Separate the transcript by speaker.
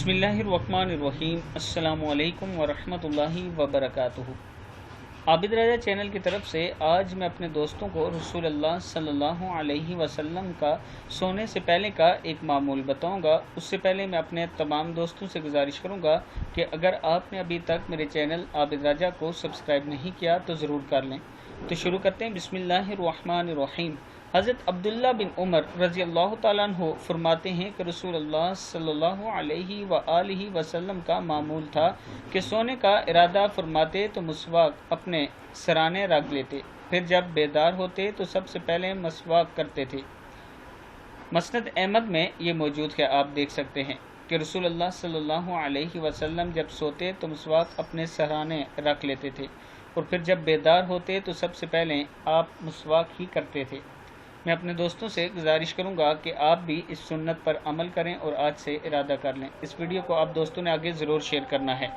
Speaker 1: बिस्मिल्लाहिर्रहमानिर्रहीम। अस्सलामु अलैकुम वरहमतुल्लाहि वबरकातुहू। आबिद रजा चैनल की तरफ से आज मैं अपने दोस्तों को रसूल अल्लाह सल्लल्लाहु अलैहि वसल्लम का सोने से पहले का एक मामूल बताऊंगा। उससे पहले मैं अपने तमाम दोस्तों से गुजारिश करूंगा कि अगर आपने अभी तक मेरे चैनल आबिद रजा को सब्सक्राइब नहीं किया तो ज़रूर कर लें। तो शुरू करते हैं। बिस्मिल्लाहिर्रहमानिर्रहीम। हज़रत अब्दुल्ला बिन उमर रज़ी अल्लाह ताला अन्हु फरमाते हैं कि रसूल अल्लाह सल्लल्लाहु अलैहि वआलिहि वसल्लम का मामूल था कि सोने का इरादा फरमाते तो मुसवाक अपने सराने रख लेते, फिर जब बेदार होते तो सबसे पहले मसवाक करते थे। मसनद अहमद में ये मौजूद है। आप देख सकते हैं कि रसूल अल्लाह सल्लल्लाहु अलैहि वसल्लम जब सोते तो मसवाक अपने सराने रख लेते थे और फिर जब बेदार होते तो सबसे पहले आप मसवाक ही करते थे। मैं अपने दोस्तों से गुजारिश करूंगा कि आप भी इस सुन्नत पर अमल करें और आज से इरादा कर लें। इस वीडियो को आप दोस्तों ने आगे ज़रूर शेयर करना है।